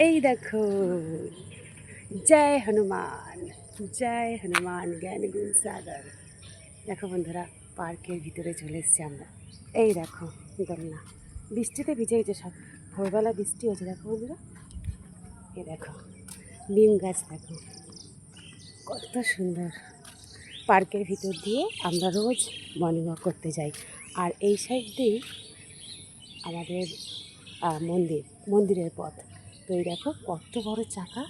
এই দেখো, জয় হনুমান, জয় হনুমান জ্ঞান গুণ সাগর। দেখো বন্ধুরা, পার্কের ভিতরে চলে এসছি আমরা। এই দেখো দোলনা, বৃষ্টিতে ভিজে গেছে সব, ভোরবেলা বৃষ্টি হয়েছে। দেখো বন্ধুরা, এই দেখো নিম গাছ, দেখো কত সুন্দর। পার্কের ভিতর দিয়ে আমরা রোজ মর্নিং ওয়াক করতে যাই। আর এই সাইড দিয়েই আমাদের মন্দিরের পথ। তো এই দেখো কত বড় চাকা,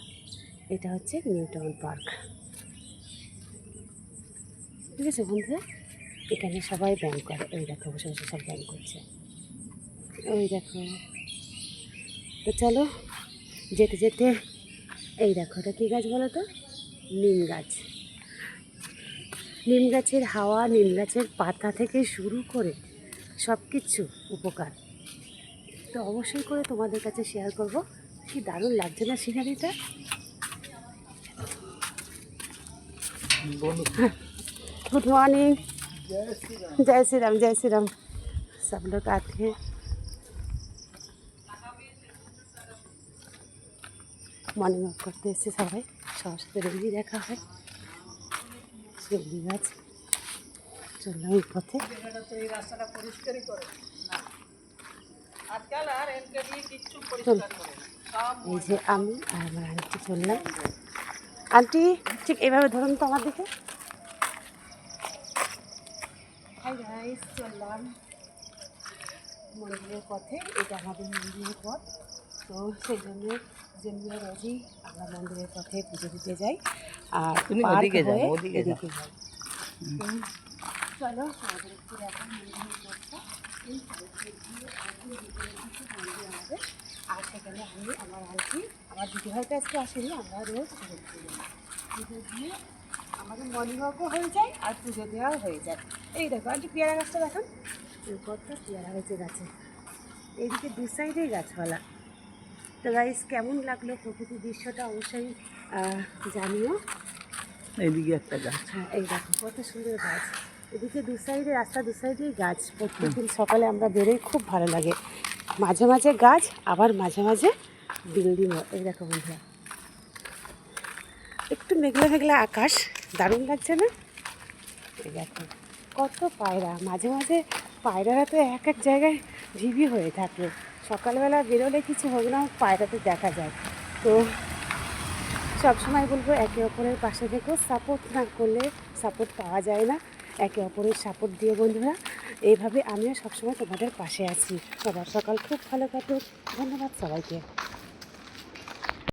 এটা হচ্ছে নিউ টাউন পার্ক। ঠিক আছে বন্ধুরা, এখানে সবাই ব্যায়াম করে। ওই দেখো বসে বসে সব ব্যায়াম করছে, ওই দেখো। তো চলো যেতে যেতে, এই দেখো এটা কী গাছ বলো তো? নিম গাছ। নিম গাছের হাওয়া, নিম গাছের পাতা থেকে শুরু করে সব কিছু উপকার। তো অবশ্যই করে তোমাদের কাছে শেয়ার করব। কি দারুণ লাগছে না সিনারিটা? गुड मॉर्निंग, जय श्री राम, जय श्री राम। सब लोग आते हैं। मॉर्निंग वॉक करते এসে সবাই, সবার সাথে রোজই দেখা হয়। সবজি গাছ, চললাম এই পথে। এই যে আমি আর আমার আন্টি চললাম। আন্টি ঠিক এইভাবে ধরুন তো আমার দিকে। হাই গাইস, চললাম মন্দিরের পথে। এটা আমাদের মন্দিরের পথ। তো সেই জন্য জন্য রোজই আমরা মন্দিরের পথে পুজো দিতে যাই। আর পার্ক হয়ে এদিকে যাই। চলো আমাদের একটু দেখা মন্দিরের পথটা। এই সাইডে গিয়ে মন্দির আমাদের। আর সেখানে আমি আমার আন্টি, আমার দিদি হয়তো আজকে আসেনি, আমরা রোজ পুজো দিতে যাই। পুজো দিয়ে আমাদের মর্নিং ওয়াকও হয়ে যায় আর পুজো দেওয়াও হয়ে যায়। এই দেখো আন্টি, পেয়ারা গাছটা দেখুন, কত পেয়ারা হয়েছে গাছে। এইদিকে দু সাইডেই গাছপালা। তো গাইস, কেমন লাগলো প্রকৃতির দৃশ্যটা অবশ্যই জানিও। এইদিকে একটা গাছ, হ্যাঁ এই দেখো কত সুন্দর গাছ। এদিকে দু সাইডে রাস্তা, দু সাইডেই গাছ। প্রত্যেকদিন সকালে আমরা বেরোই, খুব ভালো লাগে। মাঝে মাঝে গাছ, আবার মাঝে মাঝে বিল্ডিংও। এই দেখো বন্ধুরা, একটু মেঘলা মেঘলা আকাশ, দারুণ লাগছে না? এই দেখো কত পায়রা। মাঝে মাঝে পায়রারা তো এক এক জায়গায় ঢিবি হয়ে থাকে। সকালবেলা বেরোলে কিছু হোক না, পায়রাতে দেখা যায়। তো সবসময় বলবো, একে অপরের পাশে থেকেও, সাপোর্ট না করলে সাপোর্ট পাওয়া যায় না। একে অপরের সাপোর্ট দিয়ে বন্ধুরা, এইভাবে আমিও সবসময় তোমাদের পাশে আছি। সবার সকাল খুব ভালো কাটুক। ধন্যবাদ সবাইকে।